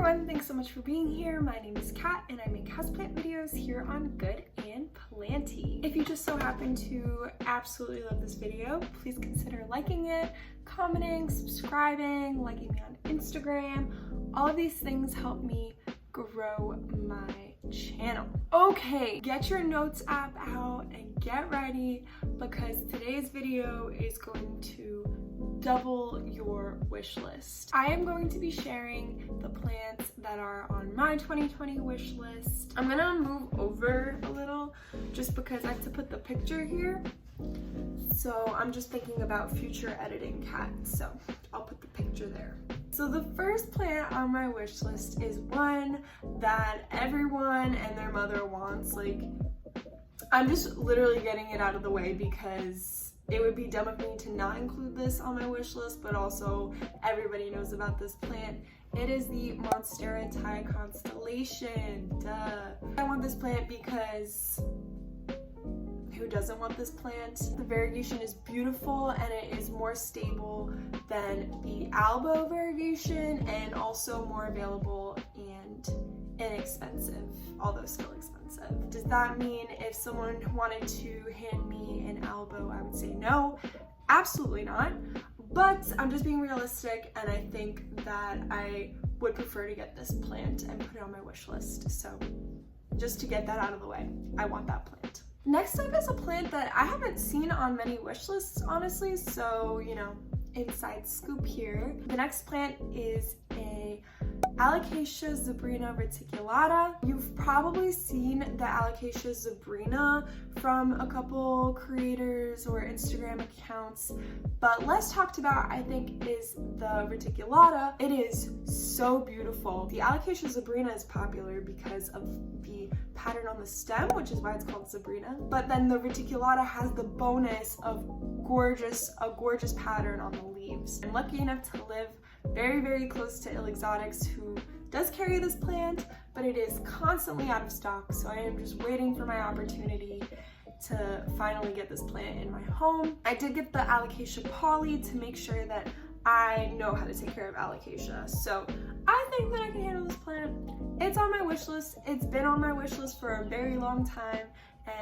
everyone, thanks so much for being here. My name is Kat and I make houseplant videos here on Good and Planty. If you just so happen to absolutely love this video, please consider liking it, commenting, subscribing, liking me on Instagram. All of these things help me grow my channel. Okay, get your notes app out and get ready because today's video is going to double your wish list. I am going to be sharing the plants that are on my 2020 wish list. I'm gonna move over a little just because I have to put the picture here. So I'm just thinking about future editing, Kat, so I'll put the picture there. So the first plant on my wish list is one that everyone and their mother wants. Like, I'm just literally getting it out of the way because it would be dumb of me to not include this on my wish list, but also everybody knows about this plant. It is the Monstera constellation. Duh. I want this plant because who doesn't want this plant? The variegation is beautiful and it is more stable than the albo variegation and also more available and inexpensive, although still expensive. Does that mean if someone wanted to hand me an albo, I would say no? Absolutely not. But I'm just being realistic and I think that I would prefer to get this plant and put it on my wish list. So just to get that out of the way, I want that plant. Next up is a plant that I haven't seen on many wish lists, honestly, so, you know, inside scoop here. The next plant is a Alocasia zebrina reticulata. You've probably seen the Alocasia zebrina from a couple creators or Instagram accounts, but less talked about, I think, is the reticulata. It is so beautiful. The Alocasia zebrina is popular because of the pattern on the stem, which is why it's called zebrina, but then the reticulata has the bonus of a gorgeous pattern on the leaves. I'm lucky enough to live very, very close to Exotics, who does carry this plant, but it is constantly out of stock, so I am just waiting for my opportunity to finally get this plant in my home. I did get the Alocasia poly to make sure that I know how to take care of Alocasia, so I think that I can handle this plant. It's on my wish list. It's been on my wish list for a very long time,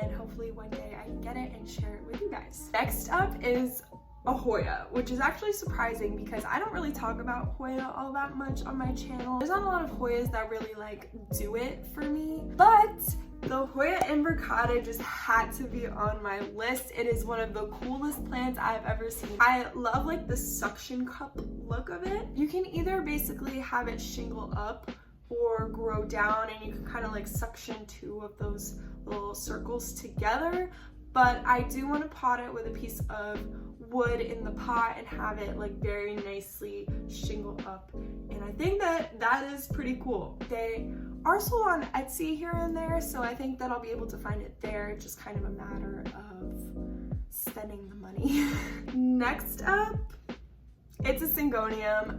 and hopefully one day I can get it and share it with you guys. Next up is a Hoya, which is actually surprising because I don't really talk about Hoya all that much on my channel. There's not a lot of Hoyas that really like do it for me, but the Hoya Ricotta just had to be on my list. It is one of the coolest plants I've ever seen. I love like the suction cup look of it. You can either basically have it shingle up or grow down and you can kind of like suction two of those little circles together, but I do want to pot it with a piece of wood in the pot and have it like very nicely shingle up, and I think that that is pretty cool. They are sold on Etsy here and there, so I think that I'll be able to find it there. It's just kind of a matter of spending the money. Next up, it's a Syngonium.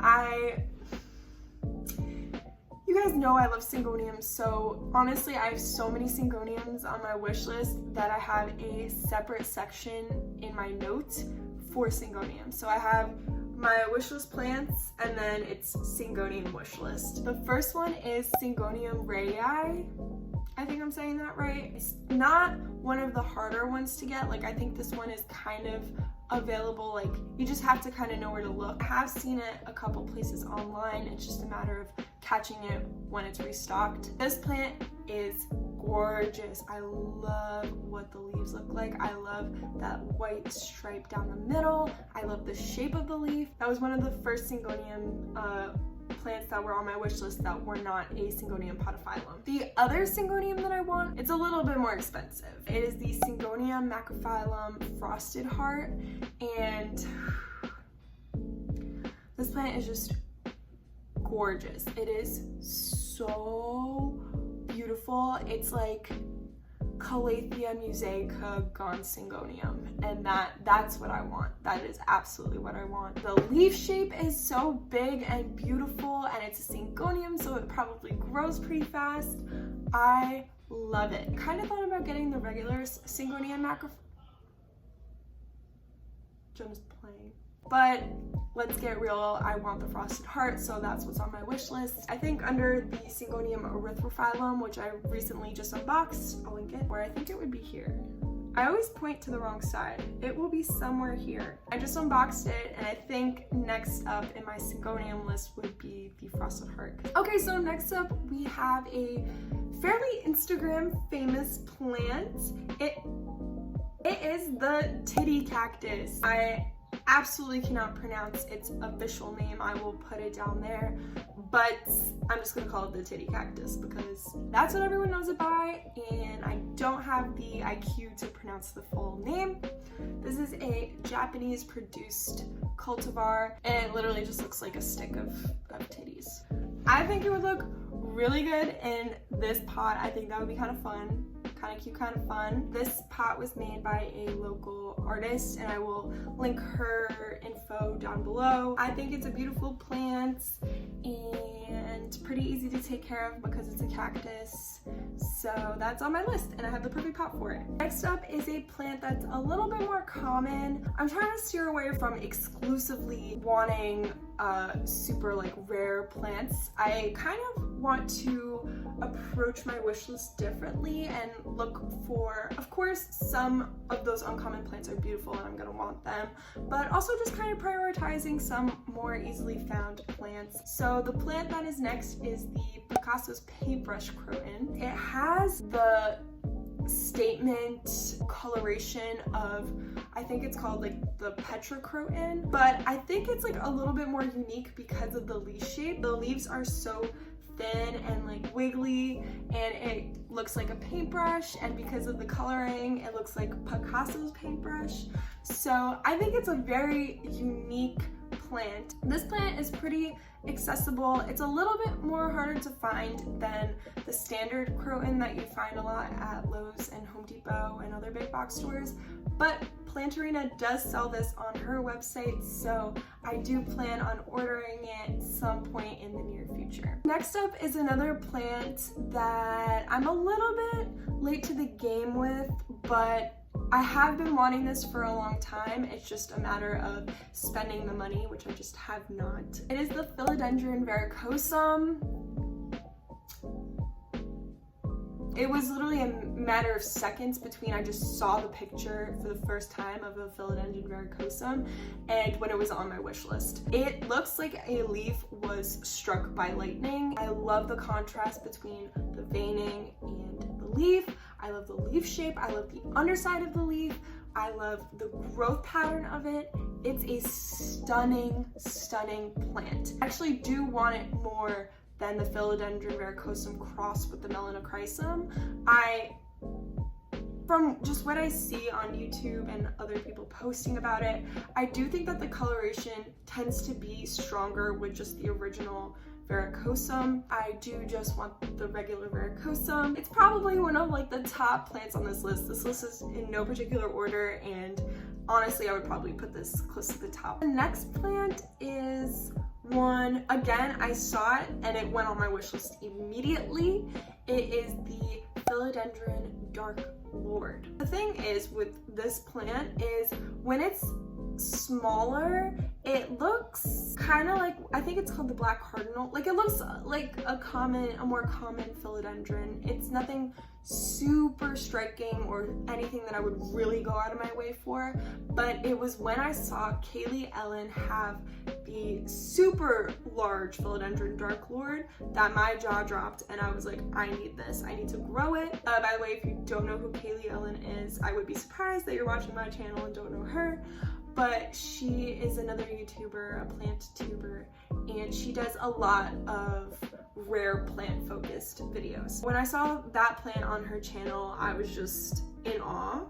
You guys know I love Syngoniums, so honestly I have so many Syngoniums on my wish list that I have a separate section in my notes for Syngonium. So I have my wish list plants and then it's Syngonium wish list. The first one is Syngonium Rayi. I think I'm saying that right. It's not one of the harder ones to get. Like, I think this one is kind of available, like you just have to kind of know where to look. I have seen it a couple places online. It's just a matter of catching it when it's restocked. This plant is gorgeous. I love what the leaves look like. I love that white stripe down the middle. I love the shape of the leaf. That was one of the first Syngonium plants that were on my wish list that were not a Syngonium podophyllum. The other Syngonium that I want, it's a little bit more expensive. It is the Syngonium macrophyllum frosted heart, and this plant is just gorgeous. It is so beautiful. It's like Calathea musaica gone Syngonium, and that's what I want. That is absolutely what I want. The leaf shape is so big and beautiful, and it's a Syngonium, so it probably grows pretty fast. I love it. Kind of thought about getting the regular Syngonium macrophyllum. I'm just playing. but let's get real, I want the frosted heart, so that's what's on my wish list. I think under the Syngonium Rayi, which I recently just unboxed, I'll link it, where I think it would be here. I always point to the wrong side. It will be somewhere here. I just unboxed it, and I think next up in my Syngonium list would be the frosted heart. Okay, so next up we have a fairly Instagram famous plant. It is the Titty Cactus. I absolutely cannot pronounce its official name. I will put it down there, but I'm just gonna call it the Titty Cactus because that's what everyone knows it by, and I don't have the IQ to pronounce the full name. This is a Japanese produced cultivar, and it literally just looks like a stick of titties. I think it would look really good in this pot. I think that would be kind of fun. Kind of cute, kind of fun. This pot was made by a local artist, and I will link her info down below. I think it's a beautiful plant and pretty easy to take care of because it's a cactus. So that's on my list, and I have the perfect pot for it. Next up is a plant that's a little bit more common. I'm trying to steer away from exclusively wanting super like rare plants. I kind of want to approach my wish list differently and look for, of course, some of those uncommon plants are beautiful and I'm gonna want them, but also just kind of prioritizing some more easily found plants. So the plant that is next is the Picassos paintbrush croton. It has the statement coloration of, I think it's called like the Petra croton, but I think it's like a little bit more unique because of the leaf shape. The leaves are so thin and like wiggly, and it looks like a paintbrush, and because of the coloring it looks like Picasso's paintbrush. So I think it's a very unique plant. This plant is pretty accessible. It's a little bit more harder to find than the standard croton that you find a lot at Lowe's and Home Depot and other big box stores, but Plantarina does sell this on her website, so I do plan on ordering it some point in the near future. Next up is another plant that I'm a little bit late to the game with, but I have been wanting this for a long time. It's just a matter of spending the money, which I just have not. It is the Philodendron verrucosum. It was literally a matter of seconds between I just saw the picture for the first time of a Philodendron verrucosum and when it was on my wish list. It looks like a leaf was struck by lightning. I love the contrast between the veining and the leaf. I love the leaf shape. I love the underside of the leaf. I love the growth pattern of it. It's a stunning, stunning plant. I actually do want it more than the Philodendron verrucosum crossed with the melanochrysum. From just what I see on YouTube and other people posting about it, I do think that the coloration tends to be stronger with just the original verrucosum. I do just want the regular verrucosum. It's probably one of like the top plants on this list. This list is in no particular order, and honestly I would probably put this close to the top. The next plant is one, again, I saw it and it went on my wish list immediately. It is the Philodendron Dark Lord. The thing is with this plant is when it's smaller, it looks kind of like, I think it's called the black cardinal. Like it looks like a more common philodendron. It's nothing super striking or anything that I would really go out of my way for, but it was when I saw Kaylee Ellen have the super large Philodendron Dark Lord that my jaw dropped, and I was like, I need this, I need to grow it. By the way, if you don't know who Kaylee Ellen is, I would be surprised that you're watching my channel and don't know her, but she is another YouTuber, a plant tuber, and she does a lot of rare plant focused videos. When I saw that plant on her channel, I was just in awe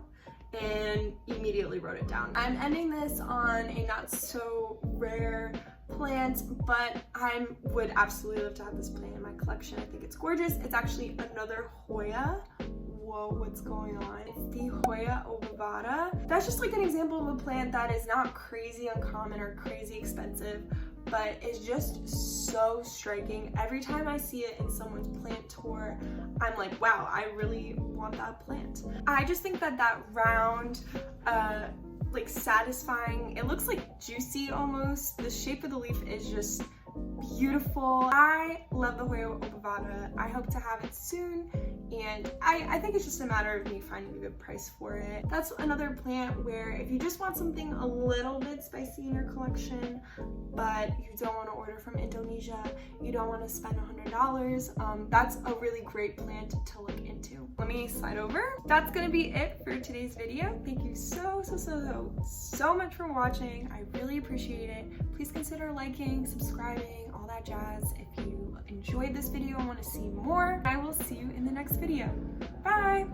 and immediately wrote it down. I'm ending this on a not so rare plant, but I would absolutely love to have this plant in my collection. I think it's gorgeous. It's actually another Hoya. Whoa, what's going on? It's the Hoya ovata. That's just like an example of a plant that is not crazy uncommon or crazy expensive, but it's just so striking. Every time I see it in someone's plant tour, I'm like, wow, I really want that plant. I just think that that round, like satisfying. It looks like juicy almost. The shape of the leaf is just beautiful. I love the Hoya Ricotta. I hope to have it soon, and I think it's just a matter of me finding a good price for it. That's another plant where if you just want something a little bit spicy in your collection, but you don't want to order from Indonesia, you don't want to spend $100, that's a really great plant to look into. Let me slide over. That's gonna be it for today's video. Thank you so much for watching. I really appreciate it. Please consider liking, subscribing, all that jazz if you enjoyed this video and want to see more. I will see you in the next video. Bye!